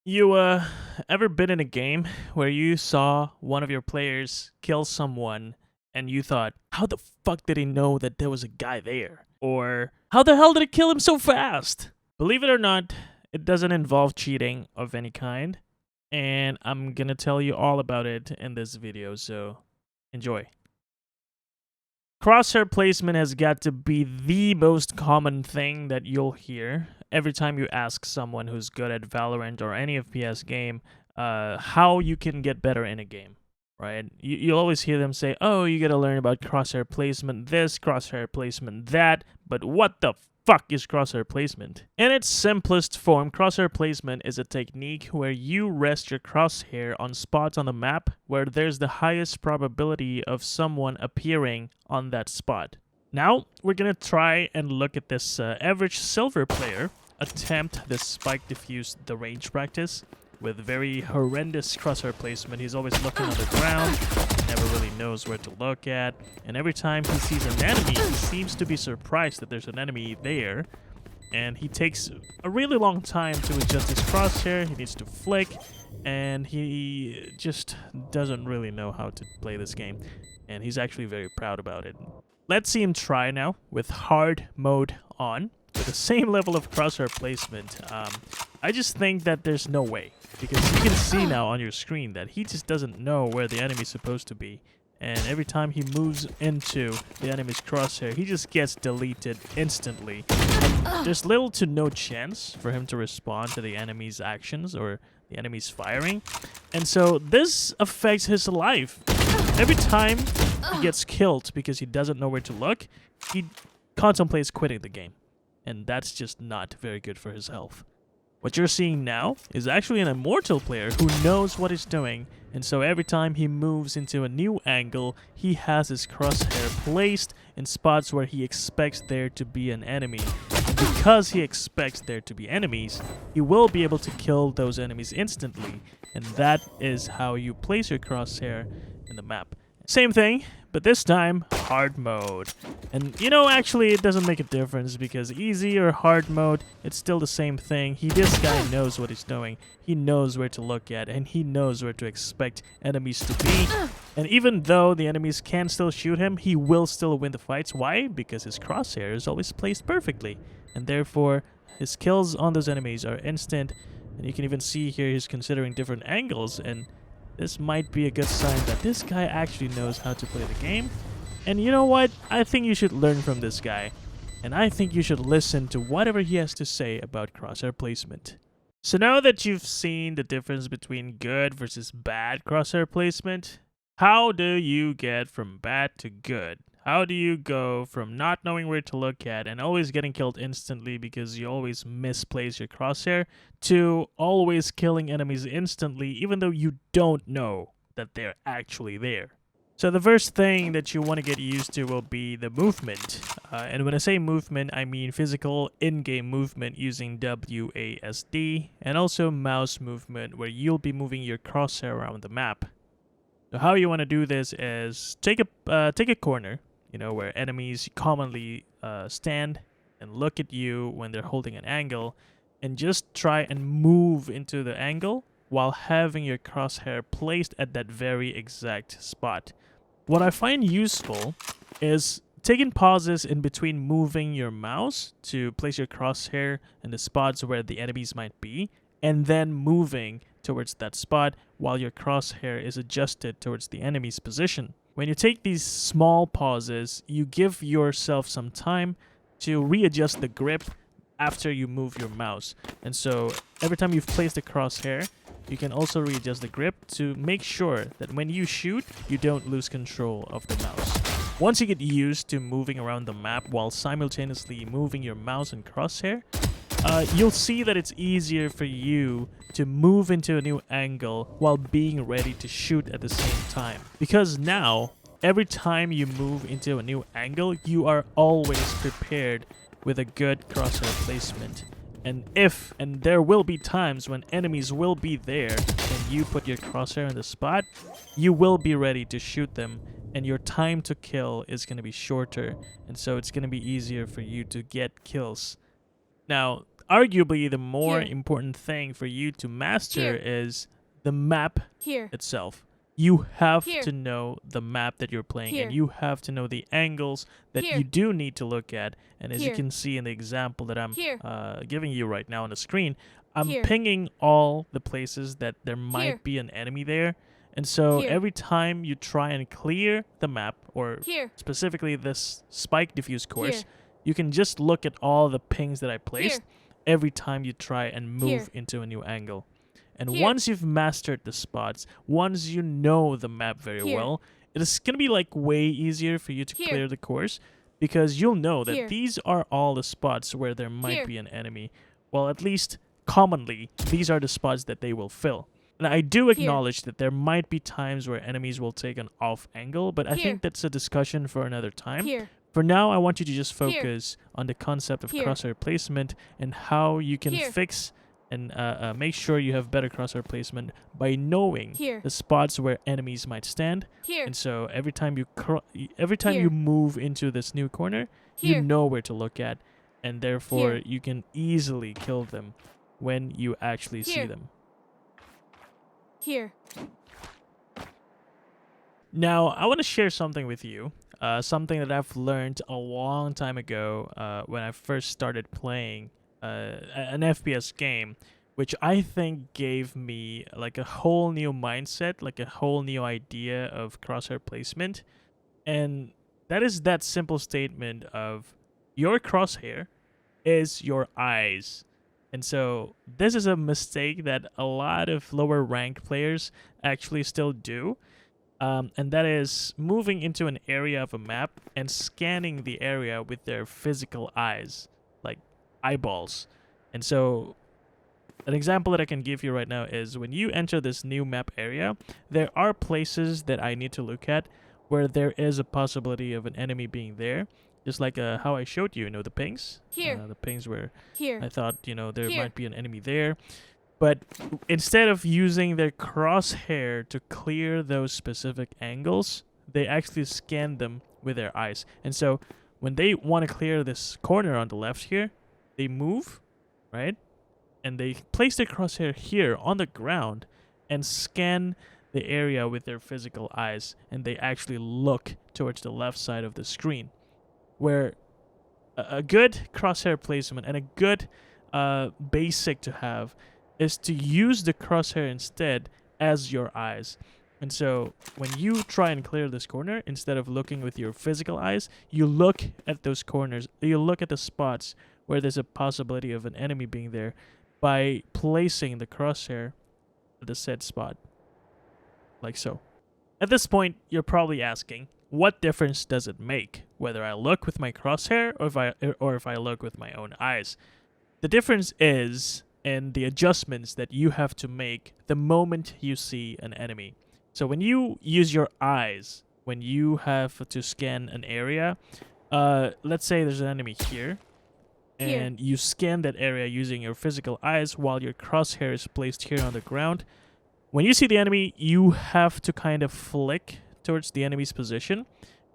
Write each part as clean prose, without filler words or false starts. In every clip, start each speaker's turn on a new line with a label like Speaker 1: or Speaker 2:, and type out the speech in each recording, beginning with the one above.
Speaker 1: You ever been in a game where you saw one of your players kill someone and you thought, how the fuck did he know that there was a guy there? Or how the hell did he kill him so fast? Believe it or not, it doesn't involve cheating of any kind, and I'm gonna tell you all about it in this video, so enjoy. Crosshair placement has got to be the most common thing that you'll hear every time you ask someone who's good at Valorant or any FPS game how you can get better in a game, right? You'll always hear them say, oh, you gotta learn about crosshair placement this, crosshair placement that, but what the fuck is crosshair placement? In its simplest form, crosshair placement is a technique where you rest your crosshair on spots on the map where there's the highest probability of someone appearing on that spot. Now, we're gonna try and look at this average silver player attempt this spike defuse the range practice with very horrendous crosshair placement. He's always looking on the ground, never really knows where to look at, and every time he sees an enemy, he seems to be surprised that there's an enemy there, and he takes a really long time to adjust his crosshair. He needs to flick, and he just doesn't really know how to play this game, and he's actually very proud about it. Let's see him try now with hard mode on, with the same level of crosshair placement. I just think that there's no way, because you can see now on your screen that he just doesn't know where the enemy's supposed to be, and every time he moves into the enemy's crosshair, he just gets deleted instantly. And there's little to no chance for him to respond to the enemy's actions or the enemy's firing, and so this affects his life. Every time he gets killed because he doesn't know where to look, he contemplates quitting the game, and that's just not very good for his health. What you're seeing now is actually an immortal player who knows what he's doing, and so every time he moves into a new angle, he has his crosshair placed in spots where he expects there to be an enemy. And because he expects there to be enemies, he will be able to kill those enemies instantly, and that is how you place your crosshair in the map. Same thing, but this time, hard mode. And actually it doesn't make a difference, because easy or hard mode, it's still the same thing. This guy knows what he's doing. He knows where to look at, and he knows where to expect enemies to be. And even though the enemies can still shoot him, he will still win the fights. Why? Because his crosshair is always placed perfectly, and therefore his kills on those enemies are instant. And you can even see here he's considering different angles, and this might be a good sign that this guy actually knows how to play the game. And you know what? I think you should learn from this guy. And I think you should listen to whatever he has to say about crosshair placement. So now that you've seen the difference between good versus bad crosshair placement, how do you get from bad to good? How do you go from not knowing where to look at and always getting killed instantly because you always misplace your crosshair, to always killing enemies instantly even though you don't know that they're actually there? So the first thing that you want to get used to will be the movement. And when I say movement, I mean physical in-game movement using WASD, and also mouse movement where you'll be moving your crosshair around the map. So how you want to do this is take a corner, where enemies commonly stand and look at you when they're holding an angle, and just try and move into the angle while having your crosshair placed at that very exact spot. What I find useful is taking pauses in between moving your mouse to place your crosshair in the spots where the enemies might be, and then moving towards that spot while your crosshair is adjusted towards the enemy's position. When you take these small pauses, you give yourself some time to readjust the grip after you move your mouse. And so every time you've placed the crosshair, you can also readjust the grip to make sure that when you shoot, you don't lose control of the mouse. Once you get used to moving around the map while simultaneously moving your mouse and crosshair, you'll see that it's easier for you to move into a new angle while being ready to shoot at the same time. Because now, every time you move into a new angle, you are always prepared with a good crosshair placement. And there will be times when enemies will be there and you put your crosshair in the spot, you will be ready to shoot them, and your time to kill is going to be shorter, and so it's going to be easier for you to get kills. Now, arguably the more
Speaker 2: Here.
Speaker 1: important thing for you to master
Speaker 2: Here.
Speaker 1: is the map
Speaker 2: Here.
Speaker 1: itself. You have
Speaker 2: Here.
Speaker 1: to know the map that you're playing,
Speaker 2: Here.
Speaker 1: and you have to know the angles that
Speaker 2: Here.
Speaker 1: you do need to look at. And as you
Speaker 2: Here.
Speaker 1: can see in the example that I'm
Speaker 2: Here.
Speaker 1: giving you right now on the screen, I'm
Speaker 2: Here.
Speaker 1: pinging all the places that there might
Speaker 2: Here.
Speaker 1: be an enemy there. And so
Speaker 2: Here.
Speaker 1: every time you try and clear the map, or
Speaker 2: Here.
Speaker 1: specifically this spike diffuse course,
Speaker 2: Here.
Speaker 1: you can just look at all the pings that I placed
Speaker 2: Here.
Speaker 1: every time you try and move
Speaker 2: Here.
Speaker 1: into a new angle. And
Speaker 2: Here.
Speaker 1: once you've mastered the spots, once you know the map very
Speaker 2: Here.
Speaker 1: well, it's going to be like way easier for you to
Speaker 2: Here.
Speaker 1: clear the course, because you'll know that
Speaker 2: Here.
Speaker 1: these are all the spots where there might
Speaker 2: Here.
Speaker 1: be an enemy. Well, at least commonly, these are the spots that they will fill. And I do acknowledge that there might be times where enemies will take an off angle, but I
Speaker 2: Here.
Speaker 1: think that's a discussion for another time.
Speaker 2: Here.
Speaker 1: For now, I want you to just
Speaker 2: Here.
Speaker 1: focus on the concept of
Speaker 2: Here.
Speaker 1: crosshair placement and how you can
Speaker 2: Here.
Speaker 1: fix and make sure you have better crosshair placement by knowing
Speaker 2: Here.
Speaker 1: the spots where enemies might stand.
Speaker 2: Here.
Speaker 1: And so every time you
Speaker 2: Here.
Speaker 1: move into this new corner,
Speaker 2: Here.
Speaker 1: you know where to look at, and therefore
Speaker 2: Here.
Speaker 1: you can easily kill them when you actually see
Speaker 2: Here.
Speaker 1: them.
Speaker 2: Here.
Speaker 1: Now, I want to share something with you. Something that I've learned a long time ago when I first started playing an FPS game, which I think gave me like a whole new mindset, like a whole new idea of crosshair placement. And that is that simple statement of your crosshair is your eyes. And so this is a mistake that a lot of lower ranked players actually still do. And that is moving into an area of a map and scanning the area with their physical eyes, like eyeballs. And so an example that I can give you right now is when you enter this new map area, there are places that I need to look at where there is a possibility of an enemy being there. Just like how I showed you, the pings.
Speaker 2: Here.
Speaker 1: The pings where
Speaker 2: Here.
Speaker 1: I thought, there
Speaker 2: Here.
Speaker 1: might be an enemy there. But instead of using their crosshair to clear those specific angles, they actually scan them with their eyes. And so when they want to clear this corner on the left here, they move, right? And they place their crosshair here on the ground and scan the area with their physical eyes. And they actually look towards the left side of the screen, where a good crosshair placement and a good basic to have is to use the crosshair instead as your eyes. And so when you try and clear this corner, instead of looking with your physical eyes, you look at those corners, you look at the spots where there's a possibility of an enemy being there by placing the crosshair at the said spot, like so. At this point, you're probably asking, what difference does it make whether I look with my crosshair or if I look with my own eyes? The difference is in the adjustments that you have to make the moment you see an enemy. So when you use your eyes, when you have to scan an area, let's say there's an enemy here, and you scan that area using your physical eyes while your crosshair is placed here on the ground. When you see the enemy, you have to kind of flick towards the enemy's position,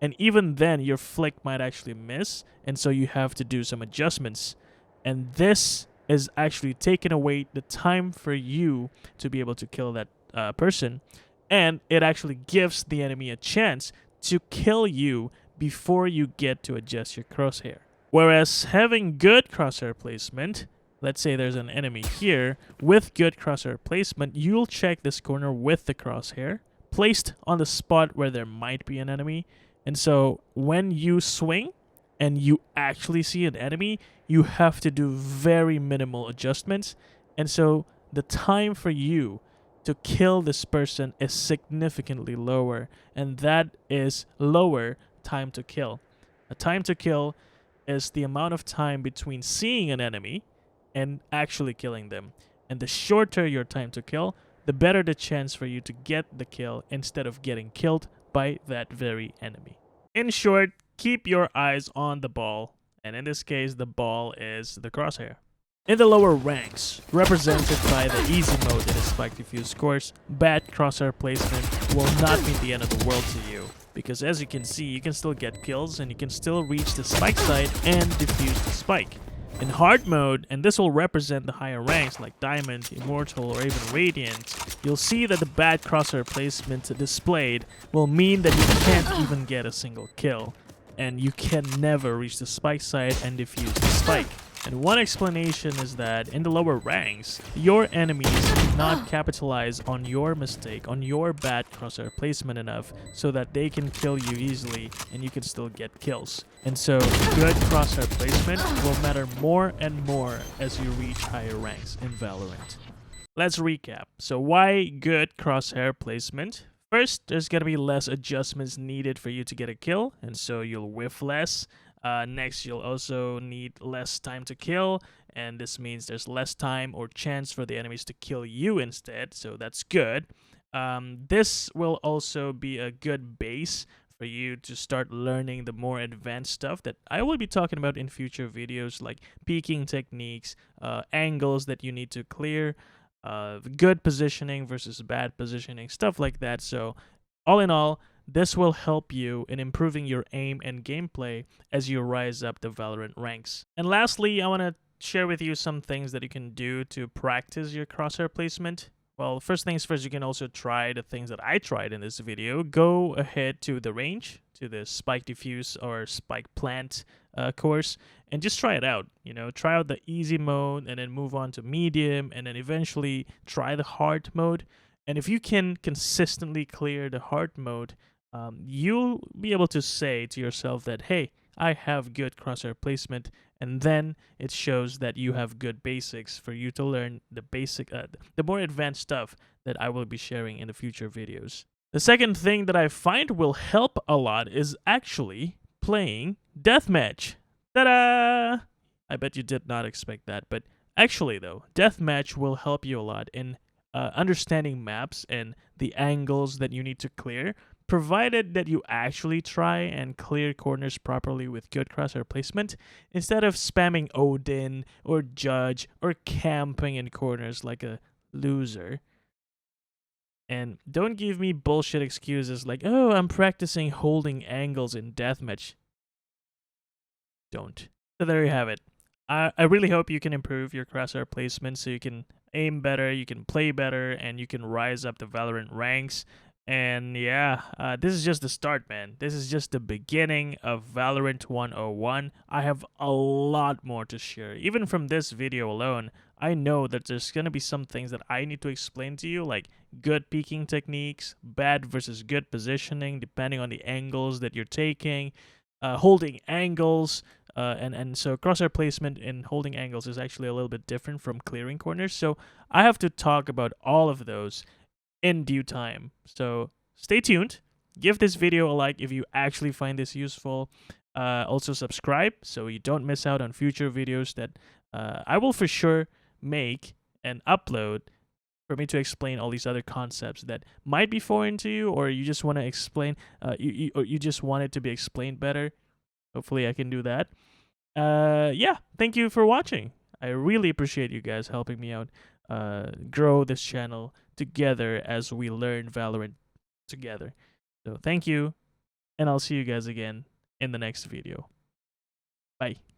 Speaker 1: and even then your flick might actually miss, and so you have to do some adjustments. And this is actually taking away the time for you to be able to kill that person, and it actually gives the enemy a chance to kill you before you get to adjust your crosshair. Whereas having good crosshair placement, let's say there's an enemy here, with good crosshair placement, you'll check this corner with the crosshair placed on the spot where there might be an enemy. And so when you swing and you actually see an enemy, you have to do very minimal adjustments. And so the time for you to kill this person is significantly lower. And that is lower time to kill. A time to kill is the amount of time between seeing an enemy and actually killing them. And the shorter your time to kill, the better the chance for you to get the kill instead of getting killed by that very enemy. In short, keep your eyes on the ball, and in this case, the ball is the crosshair. In the lower ranks, represented by the easy mode in a spike diffuse course, bad crosshair placement will not mean the end of the world to you, because as you can see, you can still get kills and you can still reach the spike side and defuse the spike. In hard mode, and this will represent the higher ranks like Diamond, Immortal, or even Radiant, you'll see that the bad crosshair placement displayed will mean that you can't even get a single kill, and you can never reach the spike site and defuse the spike. And one explanation is that in the lower ranks, your enemies do not capitalize on your mistake, on your bad crosshair placement enough so that they can kill you easily and you can still get kills. And so good crosshair placement will matter more and more as you reach higher ranks in Valorant. Let's recap. So why good crosshair placement? First, there's going to be less adjustments needed for you to get a kill, and so you'll whiff less. Next, you'll also need less time to kill, and this means there's less time or chance for the enemies to kill you instead, so that's good. This will also be a good base for you to start learning the more advanced stuff that I will be talking about in future videos, like peeking techniques, angles that you need to clear, good positioning versus bad positioning, stuff like that. So all in all, this will help you in improving your aim and gameplay as you rise up the Valorant ranks. And lastly, I want to share with you some things that you can do to practice your crosshair placement. Well, first things first, you can also try the things that I tried in this video. Go ahead to the range, to the spike diffuse or spike plant course, and just try it out. You know, try out the easy mode and then move on to medium and then eventually try the hard mode. And if you can consistently clear the hard mode, you'll be able to say to yourself that, hey, I have good crosshair placement, and then it shows that you have good basics for you to learn the the more advanced stuff that I will be sharing in the future videos. The second thing that I find will help a lot is actually playing deathmatch. Ta-da! I bet you did not expect that, but actually though, deathmatch will help you a lot in understanding maps and the angles that you need to clear, provided that you actually try and clear corners properly with good crosshair placement, instead of spamming Odin or Judge or camping in corners like a loser. And don't give me bullshit excuses like, oh, I'm practicing holding angles in deathmatch. Don't. So there you have it. I really hope you can improve your crosshair placement so you can aim better, you can play better, and you can rise up the Valorant ranks. And yeah, this is just the start, man. This is just the beginning of Valorant 101. I have a lot more to share. Even from this video alone, I know that there's going to be some things that I need to explain to you, like good peeking techniques, bad versus good positioning, depending on the angles that you're taking, holding angles, and so crosshair placement in holding angles is actually a little bit different from clearing corners. So I have to talk about all of those in due time. So stay tuned. Give this video a like if you actually find this useful. Also subscribe so you don't miss out on future videos that I will for sure make and upload for me to explain all these other concepts that might be foreign to you, or you just want to explain, or you just want it to be explained better. Hopefully I can do that. Yeah, thank you for watching. I really appreciate you guys helping me out grow this channel together as we learn Valorant together. So thank you, and I'll see you guys again in the next video. Bye.